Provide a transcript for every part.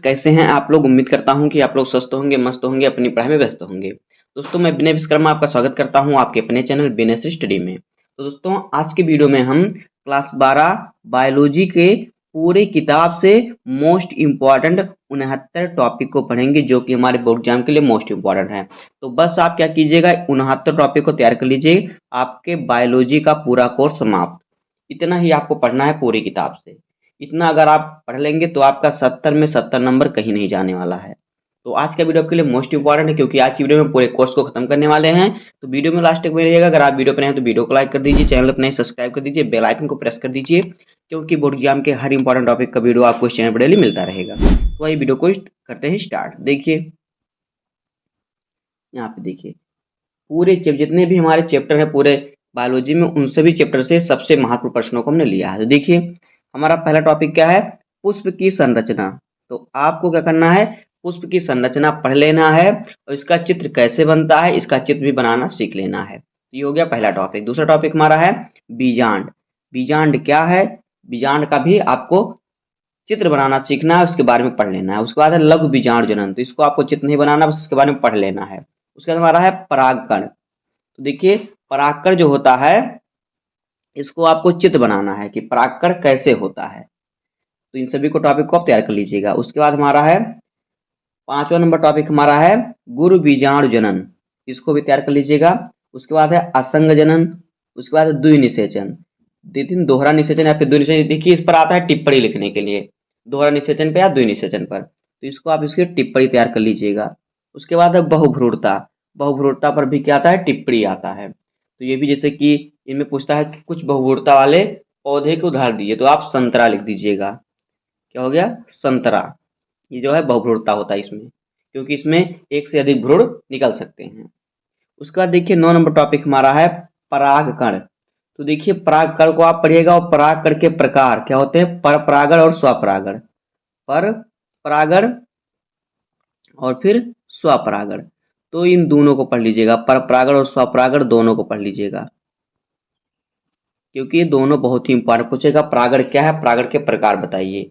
कैसे हैं आप लोग। उम्मीद करता हूं कि आप लोग स्वस्थ होंगे, मस्त होंगे, अपनी पढ़ाई में व्यस्त होंगे। दोस्तों, मैं विनय विश्वकर्मा आपका स्वागत करता हूं आपके अपने चैनल विनय स्टडी में। तो दोस्तों, आज की वीडियो में हम क्लास 12 बायोलॉजी के पूरे किताब से मोस्ट इम्पॉर्टेंट 69 टॉपिक को पढ़ेंगे, जो कि हमारे बोर्ड एग्जाम के लिए मोस्ट इम्पॉर्टेंट है। तो बस आप क्या कीजिएगा, 69 टॉपिक को तैयार कर लीजिए, आपके बायोलॉजी का पूरा कोर्स समाप्त। इतना ही आपको पढ़ना है पूरी किताब से। इतना अगर आप पढ़ लेंगे तो आपका 70 में 70 नंबर कहीं नहीं जाने वाला है। तो आज का वीडियो आपके लिए मोस्ट इंपॉर्टेंट है, क्योंकि आज की वीडियो में पूरे कोर्स को खत्म करने वाले हैं। तो वीडियो में लास्ट तक में रहिएगा। अगर आप वीडियो पर हैं तो वीडियो को लाइक कर दीजिए, चैनल अपने सब्सक्राइब कर दीजिए, बेल आइकन को प्रेस कर दीजिए, क्योंकि बोर्ड एग्जाम के हर इंपॉर्टेंट टॉपिक का वीडियो आपको इस चैनल पर डेली मिलता रहेगा। तो वही वीडियो को करते हैं स्टार्ट। देखिए यहाँ पे देखिए, पूरे जितने भी हमारे चैप्टर है पूरे बायोलॉजी में, उन सभी चैप्टर से सबसे महत्वपूर्ण प्रश्नों को हमने लिया है। तो देखिए, हमारा पहला टॉपिक क्या है, पुष्प की संरचना। तो आपको क्या करना है, पुष्प की संरचना पढ़ लेना है और इसका चित्र कैसे बनता है इसका चित्र भी बनाना सीख लेना है। ये हो गया पहला टॉपिक। दूसरा टॉपिक हमारा है बीजांड। बीजांड क्या है, बीजांड का भी आपको चित्र बनाना सीखना है, उसके बारे में पढ़ लेना है। उसके बाद है लघु बीजाणु जनन। तो इसको आपको चित्र नहीं बनाना, बस इसके बारे में पढ़ लेना है। उसके बाद हमारा है परागकण। तो देखिए, परागकण जो होता है इसको आपको चित्र बनाना है कि परागकण कैसे होता है। तो इन सभी को टॉपिक को आप तैयार कर लीजिएगा। उसके बाद हमारा है 5वां नंबर टॉपिक हमारा है गुरु बीजाणु जनन। इसको भी तैयार कर लीजिएगा। उसके बाद है असंग जनन। उसके बाद है द्विनिषेचन। दोहरा निषेचन या फिर द्विनिषेचन। देखिए, इस पर आता है टिप्पणी लिखने के लिए, दोहरा निषेचन पे या द्विनिषेचन पर। तो इसको आप इसकी टिप्पणी तैयार कर लीजिएगा। उसके बाद है बहुभ्रूणता। बहुभ्रूणता पर भी क्या आता है, टिप्पणी आता है। तो ये भी जैसे कि इनमें पूछता है कि कुछ बहुभ्रूणता वाले पौधे के उदाहरण दीजिए, तो आप संतरा लिख दीजिएगा। क्या हो गया, संतरा। ये जो है बहुभ्रूणता होता है इसमें, क्योंकि इसमें एक से अधिक भ्रूण निकल सकते हैं। उसके बाद देखिए 9 नंबर टॉपिक हमारा है परागकण। तो देखिए, परागकण को आप पढ़िएगा और परागकण के प्रकार क्या होते हैं, पर परागण और स्वपरागण। पर परागण और फिर स्वपरागण। तो इन दोनों को पढ़ लीजिएगा, पर परागण और स्वपरागण दोनों को पढ़ लीजिएगा, क्योंकि ये दोनों बहुत ही इंपॉर्टेंट पूछेगा। परागण क्या है, परागण के प्रकार बताइए।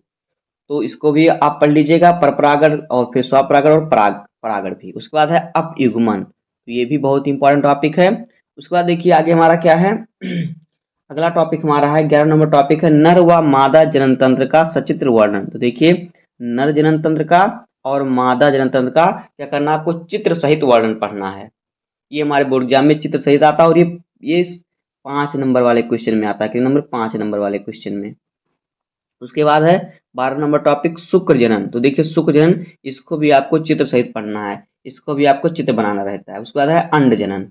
तो इसको भी आप पढ़ लीजिएगा, पर परागण और फिर स्वपरागण और परागण भी। उसके बाद है अपयुग्मन। तो ये भी बहुत इंपॉर्टेंट टॉपिक है। उसके बाद देखिए आगे हमारा क्या है अगला टॉपिक हमारा है 11 नंबर टॉपिक है नर व मादा जनन तंत्र का सचित्र वर्णन। तो देखिए, नर जनन तंत्र का और मादा जनन तंत्र का क्या करना, आपको चित्र सहित वर्णन पढ़ना है। ये हमारे बोर्ड एग्जाम में चित्र सहित आता है, और ये 5 नंबर वाले क्वेश्चन में आता है। कि नंबर 5 नंबर वाले क्वेश्चन में। उसके बाद है 12 नंबर टॉपिक शुक्र जनन। तो देखिए, शुक्र जनन इसको भी आपको चित्र सहित पढ़ना है, इसको भी आपको चित्र बनाना रहता है। उसके बाद है अंड जनन।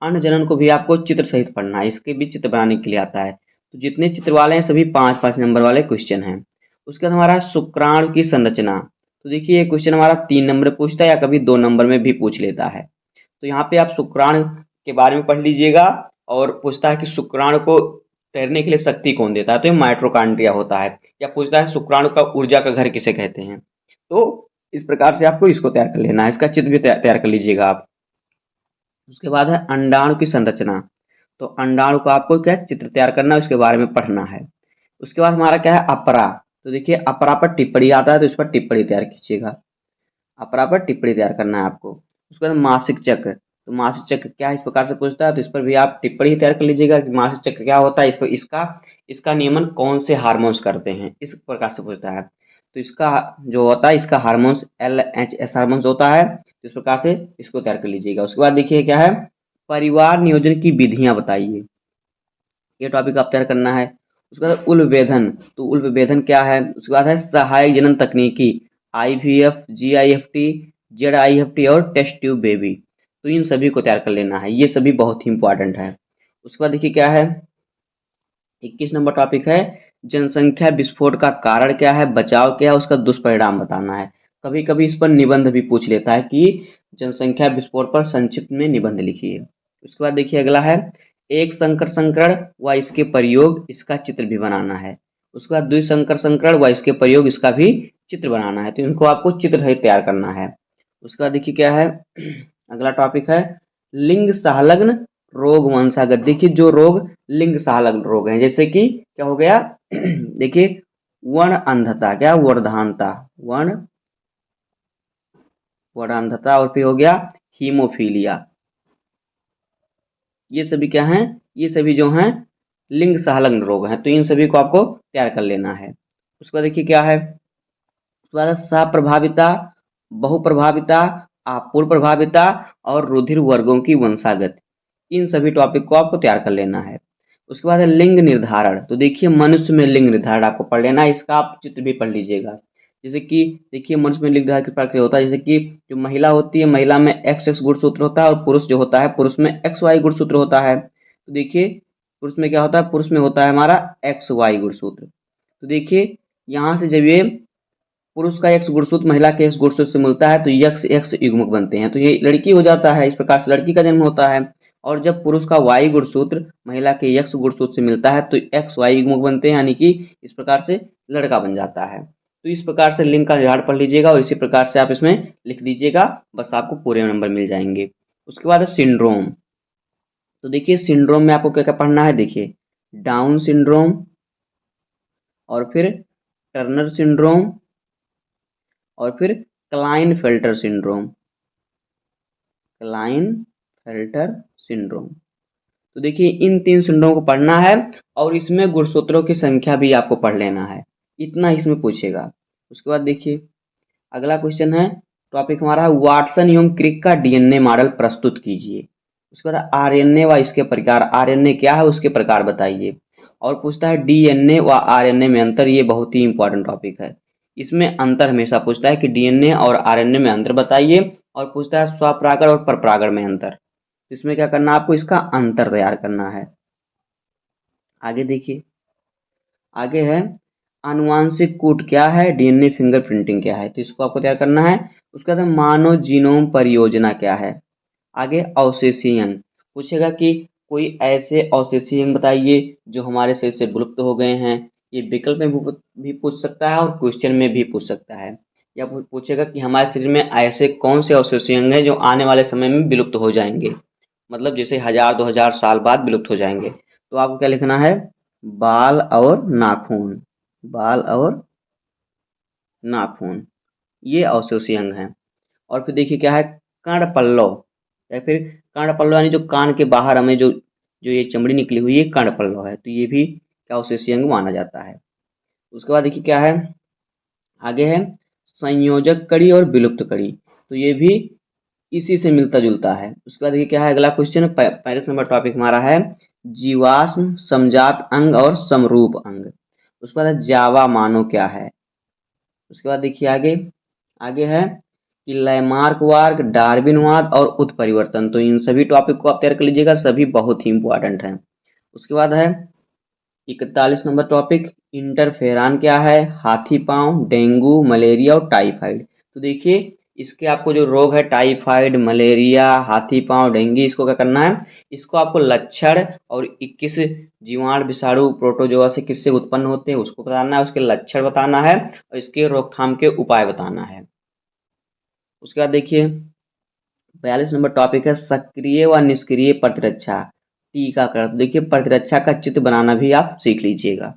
अंड जनन को भी आपको चित्र सहित पढ़ना है, इसके भी चित्र बनाने के लिए आता है। तो जितने चित्र वाले हैं सभी 5-5 नंबर वाले क्वेश्चन हैं। उसके बाद हमारा शुक्राणु की संरचना। तो देखिए, ये क्वेश्चन हमारा 3 नंबर पूछता है या कभी 2 नंबर में भी पूछ लेता है। तो यहाँ पे आप शुक्राणु के बारे में पढ़ लीजिएगा, और पूछता है कि शुक्राणु को तैरने के लिए शक्ति कौन देता है, तो ये माइटोकॉन्ड्रिया होता है। या पूछता है शुक्राणु का ऊर्जा का घर किसे कहते हैं। तो इस प्रकार से आपको इसको तैयार कर लेना है, इसका चित्र भी तैयार कर लीजिएगा आप। उसके बाद है अंडाणु की संरचना। तो अंडाणु का आपको क्या चित्र तैयार करना है, उसके बारे में पढ़ना है। उसके बाद हमारा क्या है अपरा। तो देखिए, अपरा पर टिप्पणी आता है, तो इस पर टिप्पणी तैयार कीजिएगा। अपरा पर टिप्पणी तैयार करना है आपको। उसके बाद मासिक चक्र। तो मासिक चक्र क्या इस प्रकार से पूछता है, तो इस पर भी आप टिप्पणी तैयार कर लीजिएगा कि मासिक चक्र क्या होता है, इस पर इसका नियमन कौन से हार्मोन्स करते हैं, इस प्रकार से पूछता है। तो इसका जो होता है, इसका हार्मोन्स LHS हार्मोन्स होता है। इस प्रकार से इसको तैयार कर लीजिएगा। उसके बाद देखिए क्या है, परिवार नियोजन की विधियां बताइए। ये टॉपिक आप तैयार करना है। उसके बाद उल विभेदन। तो उल विभेदन क्या है। उसके बाद है सहायक जनन तकनीकी, IVF, GIFT, ZIFT और टेस्ट ट्यूब बेबी। तो इन सभी को तैयार कर लेना है, ये सभी बहुत ही इंपॉर्टेंट है। उसके बाद देखिए क्या है, 21 नंबर टॉपिक है जनसंख्या विस्फोट का कारण क्या है, बचाव क्या है, उसका दुष्परिणाम बताना है। कभी कभी इस पर निबंध भी पूछ लेता है कि जनसंख्या विस्फोट पर संक्षिप्त में निबंध लिखिए। उसके बाद देखिए अगला है एक संकर संकरण व इसके प्रयोग, इसका चित्र भी बनाना है। उसके बाद द्विसंकर संकरण व इसके प्रयोग, इसका भी चित्र बनाना है। तो इनको आपको चित्र सहित तैयार करना है। उसके बाद देखिए क्या है अगला टॉपिक है लिंग सहलग्न रोग वंशागत। देखिए, जो रोग लिंग सहलग्न रोग हैं, जैसे कि क्या हो गया देखिए, वर्ण अंधता, क्या वर्धानता, वर्ण वर्णांधता, और फिर हो गया हीमोफीलिया। ये सभी क्या हैं, ये सभी जो हैं लिंग सहलग्न रोग हैं, तो इन सभी को आपको तैयार कर लेना है। उसके बाद देखिए क्या है, उसके बाद सप्रभाविता, बहुप्रभाविता, अपूर्ण प्रभाविता और रुधिर वर्गों की वंशागत, इन सभी टॉपिक को आपको तैयार कर लेना है। उसके बाद है लिंग निर्धारण, तो देखिए मनुष्य में लिंग निर्धारण आपको पढ़ लेना है, इसका आप चित्र भी पढ़ लीजिएगा। जैसे कि देखिए मनुष्य में लिंग निर्धारण किस प्रकार से होता है, जैसे कि जो महिला होती है, महिला में XX गुणसूत्र होता है, और पुरुष जो होता है, पुरुष में XY गुणसूत्र होता है। तो देखिए पुरुष में क्या होता है, पुरुष में होता है हमारा XY गुणसूत्र। तो देखिए यहाँ से जब ये पुरुष का X गुणसूत्र महिला के X गुणसूत्र से मिलता है तो यक्स X युग्मक बनते हैं, तो ये लड़की हो जाता है, इस प्रकार से लड़की का जन्म होता है। और जब पुरुष का Y गुणसूत्र महिला के X गुणसूत्र से मिलता है तो XY युग्मक बनते हैं, यानी कि इस प्रकार से लड़का बन जाता है। तो इस प्रकार से लिंग का निर्धारण पढ़ लीजिएगा और इसी प्रकार से आप इसमें लिख दीजिएगा, बस आपको पूरे नंबर मिल जाएंगे। उसके बाद है सिंड्रोम, तो देखिए सिंड्रोम में आपको क्या क्या पढ़ना है, देखिए डाउन सिंड्रोम, और फिर टर्नर सिंड्रोम, और फिर क्लाइनफेल्टर सिंड्रोम, क्लाइनफेल्टर सिंड्रोम। तो देखिए इन 3 सिंड्रोम को पढ़ना है और इसमें गुणसूत्रों की संख्या भी आपको पढ़ लेना है, इतना इसमें पूछेगा। उसके बाद देखिए अगला क्वेश्चन है, टॉपिक हमारा है वाटसन एवं क्रिक का डीएनए मॉडल प्रस्तुत कीजिए। उसके बाद आरएनए व इसके प्रकार, आरएनए क्या है उसके प्रकार बताइए। और पूछता है डीएनए व आरएनए में अंतर, ये बहुत ही इंपॉर्टेंट टॉपिक है, इसमें अंतर हमेशा पूछता है कि डीएनए और आरएनए में अंतर बताइए। और पूछता है स्वपरागण और परपरागण में अंतर, तो इसमें क्या करना है आपको, इसका अंतर तैयार करना है। आगे देखिए, आगे है आनुवांशिक कूट क्या है, डीएनए फिंगरप्रिंटिंग क्या है, तो इसको आपको तैयार करना है। उसके बाद मानव जीनोम परियोजना क्या है। आगे अवशेषीय अंग पूछेगा कि कोई ऐसे अवशेषीय अंग बताइए जो हमारे शरीर से विलुप्त हो गए हैं, ये विकल्प में भी पूछ सकता है और क्वेश्चन में भी पूछ सकता है। या पूछेगा कि हमारे शरीर में ऐसे कौन से अवशेषीय अंग हैं जो आने वाले समय में विलुप्त हो जाएंगे, मतलब जैसे 1000-2000 साल बाद विलुप्त हो जाएंगे। तो आपको क्या लिखना है, बाल और नाखून, बाल और नाखून, ये अवशेषीय अंग हैं। और फिर देखिए क्या है, कर्ण पल्लव, या फिर कर्ण पल्लव यानी जो कान के बाहर हमें जो जो ये चमड़ी निकली हुई है कर्ण पल्लव है, तो ये भी क्या अवशेषीय अंग माना जाता है। उसके बाद देखिए क्या है, आगे है संयोजक कड़ी और विलुप्त कड़ी, तो ये भी इसी से मिलता जुलता है। उसके बाद देखिए क्या है, अगला क्वेश्चन 35 नंबर टॉपिक हमारा है जीवाश्म समजात अंग और समरूप अंग। उसके बाद जावा मानो क्या है। उसके बाद देखिए आगे, आगे है कि लैमार्कवाद, डार्विनवाद और उत्परिवर्तन, तो इन सभी टॉपिक को आप तैयार कर लीजिएगा, सभी बहुत ही इंपॉर्टेंट हैं। उसके बाद है 41 नंबर टॉपिक इंटरफेरान क्या है, हाथी पांव, डेंगू, मलेरिया और टाइफाइड। तो देखिए इसके आपको जो रोग है टाइफाइड, मलेरिया, हाथी पांव, डेंगू, इसको क्या करना है, इसको आपको लक्षण और किस जीवाणु विषाणु प्रोटोजोआ से किससे उत्पन्न होते हैं उसको बताना है, उसके लक्षण बताना है और इसके रोकथाम के उपाय बताना है। उसके बाद देखिए 42 नंबर टॉपिक है सक्रिय व निष्क्रिय प्रतिरक्षा टीकाकरण, तो देखिए प्रतिरक्षा का चित्र बनाना भी आप सीख लीजिएगा।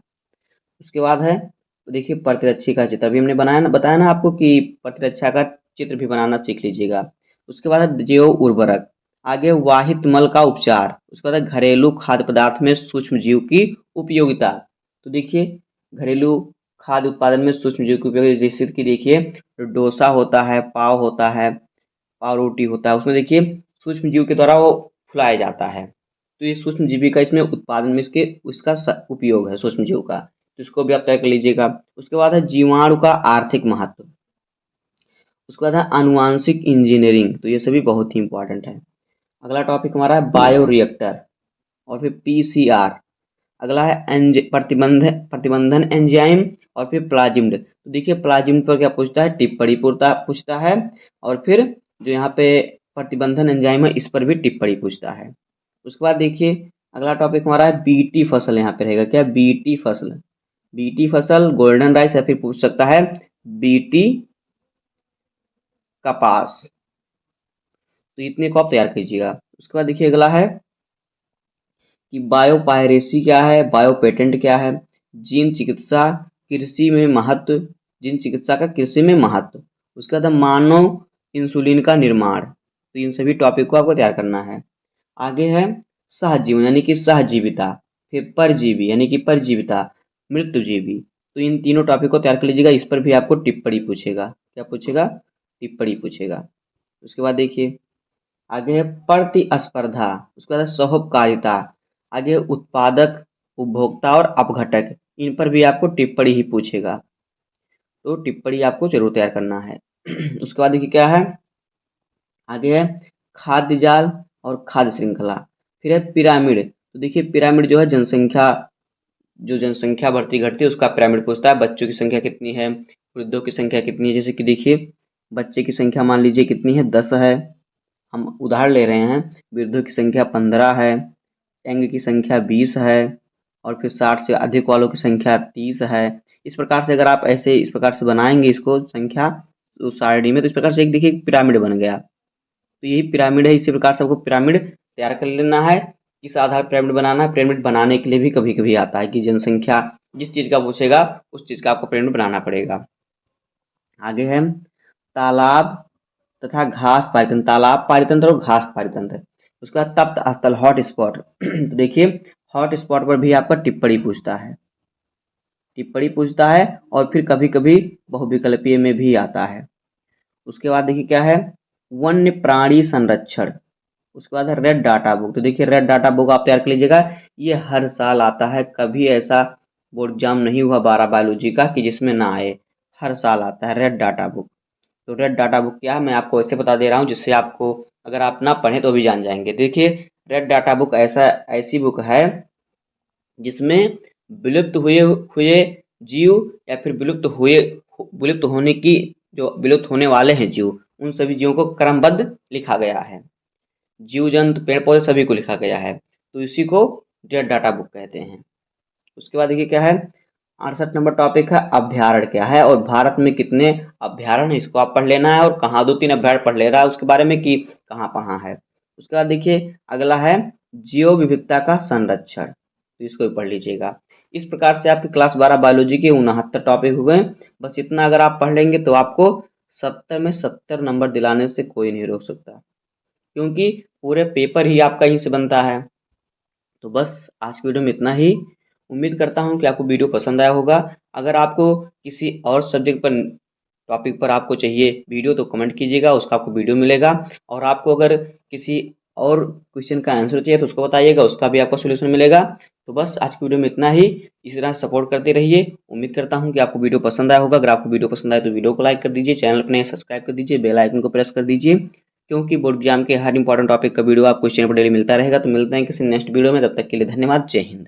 उसके बाद है तो देखिए प्रतिरक्षी का चित्र अभी हमने बनाया ना, बताया ना आपको कि प्रतिरक्षा का चित्र भी बनाना सीख लीजिएगा। उसके बाद है जैव उर्वरक, आगे वाहित मल का उपचार, उसके बाद है घरेलू खाद्य पदार्थ में सूक्ष्म जीव की उपयोगिता। तो देखिए घरेलू खाद्य उत्पादन में सूक्ष्म जीव की उपयोगिता, जैसे कि देखिए डोसा होता है, पाव होता है, पाव रोटी होता है, उसमें देखिए सूक्ष्म जीव के द्वारा वो फुलाया जाता है, तो ये सूक्ष्म जीवी का इसमें उत्पादन में इसके उसका उपयोग है सूक्ष्म जीव का, तो इसको भी आप तय कर लीजिएगा। उसके बाद है जीवाणु का आर्थिक महत्व। उसके बाद है आनुवांशिक इंजीनियरिंग, तो ये सभी बहुत ही इंपॉर्टेंट है। अगला टॉपिक हमारा है बायो रिएक्टर और फिर पीसीआर। अगला है प्रतिबंधन एंजाइम और फिर प्लाज्मिड, तो देखिए प्लाज्मिड पर क्या पूछता है, टिप्पणी पूछता है, और फिर जो यहाँ पे प्रतिबंधन एंजाइम है इस पर भी टिप्पणी पूछता है। उसके बाद देखिए अगला टॉपिक हमारा है बीटी फसल, यहाँ पे रहेगा क्या, बीटी फसल, बीटी फसल गोल्डन राइस, या फिर पूछ सकता है बीटी कपास, तो इतने को आप तैयार कीजिएगा। उसके बाद देखिए अगला है कि बायोपायरेसी क्या है, बायो पेटेंट क्या है, जीन चिकित्सा कृषि में महत्व, जीन चिकित्सा का कृषि में महत्व। उसके बाद मानव इंसुलिन का निर्माण। तो इन सभी टॉपिक को आपको तैयार करना है। आगे है सहजीवन यानी कि सहजीविता, फिर परजीवी यानी कि परजीविता, मृत्युजीवी। तो इन तीनों टॉपिक को तैयार कर लीजिएगा। इस पर भी आपको टिप्पणी पूछेगा। क्या पूछेगा? टिप्पणी पूछेगा। उसके बाद देखिए आगे है प्रतिस्पर्धा, उसके बाद है सहोपकारिता, आगे है उत्पादक, उपभोक्ता और अपघटक। इन पर भी आपको टिप्पणी ही पूछेगा, तो टिप्पणी आपको जरूर तैयार करना है। उसके बाद देखिए क्या है, आगे है खाद्य जाल और खाद्य श्रृंखला, फिर है पिरामिड। तो देखिए पिरामिड जो है जनसंख्या, जो जनसंख्या बढ़ती घटती है उसका पिरामिड पूछता है। बच्चों की संख्या कितनी है, वृद्धों की संख्या कितनी है। जैसे कि देखिए बच्चे की संख्या मान लीजिए कितनी है, 10 है, हम उदाहरण ले रहे हैं। वृद्धों की संख्या 15 है, यंग की संख्या 20 है, और फिर 60 से अधिक वालों की संख्या 30 है। इस प्रकार से अगर आप ऐसे इस प्रकार से बनाएंगे इसको संख्या उस सारणी में, तो इस प्रकार से एक देखिए पिरामिड बन गया। तो यही पिरामिड है। इसी प्रकार से आपको पिरामिड तैयार कर लेना है। किस आधार पिरामिड बनाना है? पिरामिड बनाने के लिए भी कभी कभी आता है कि जनसंख्या जिस चीज का पूछेगा उस चीज का आपको पिरामिड बनाना पड़ेगा। आगे है तालाब तथा घास पारितंत्र, तालाब पारितंत्र और घास पारितंत्र। उसके बाद तप्त स्थल हॉट स्पॉट। तो देखिए हॉट स्पॉट पर भी आपका टिप्पणी पूछता है, टिप्पणी पूछता है, और फिर कभी कभी बहुविकल्पीय में भी आता है। उसके बाद देखिए क्या है, वन्य प्राणी संरक्षण। उसके बाद है रेड डाटा बुक। तो देखिए रेड डाटा बुक आप तैयार कर लीजिएगा। ये हर साल आता है, कभी ऐसा बोर्ड एग्जाम नहीं हुआ 12 बायोलॉजी का कि जिसमें ना आए। हर साल आता है रेड डाटा बुक। तो रेड डाटा बुक क्या है मैं आपको ऐसे बता दे रहा हूँ जिससे आपको अगर आप ना पढ़ें तो भी जान जाएंगे। देखिए रेड डाटा बुक ऐसी बुक है जिसमें विलुप्त हुए हुए जीव या फिर विलुप्त होने की, जो विलुप्त होने वाले हैं जीव, उन सभी जीवों को क्रमबद्ध लिखा गया है। जीव जंतु पेड़ पौधे सभी को लिखा गया है, तो इसी को रेड डाटा बुक कहते हैं। उसके बाद देखिए क्या है, 68 नंबर टॉपिक है अभ्यारण्य क्या है और भारत में कितने अभ्यारण्य, इसको आप पढ़ लेना है। और कहाँ 2-3 अभ्यारण्य पढ़ ले रहा है उसके बारे में कि कहाँ कहाँ है। उसके बाद देखिए अगला है जीव विविधता का संरक्षण, तो इसको भी पढ़ लीजिएगा। इस प्रकार से आपकी क्लास 12 बायोलॉजी के 69 टॉपिक हो गए। बस इतना अगर आप पढ़ लेंगे तो आपको 70 में 70 नंबर दिलाने से कोई नहीं रोक सकता, क्योंकि पूरे पेपर ही आपका यहीं से बनता है। तो बस आज की वीडियो में इतना ही। उम्मीद करता हूँ कि आपको वीडियो पसंद आया होगा। अगर आपको किसी और सब्जेक्ट पर टॉपिक पर आपको चाहिए वीडियो तो कमेंट कीजिएगा, उसका आपको वीडियो मिलेगा। और आपको अगर किसी और क्वेश्चन का आंसर चाहिए तो उसको बताइएगा, उसका भी आपको सोल्यूशन मिलेगा। तो बस आज की वीडियो में इतना ही। इसी तरह सपोर्ट करते रहिए। उम्मीद करता हूँ कि आपको वीडियो पसंद आया होगा। अगर आपको वीडियो पसंद आए तो वीडियो को लाइक कर दीजिए, चैनल पर नए सब्सक्राइब कर दीजिए, बेल आइकन को प्रेस कर दीजिए, क्योंकि बोर्ड एग्जाम के हर इंपॉर्टेंट टॉपिक का वीडियो आपको इस चैनल पर डेली मिलता रहेगा। तो मिलते हैं किसी नेक्स्ट वीडियो में, तब तक के लिए धन्यवाद। जय हिंद।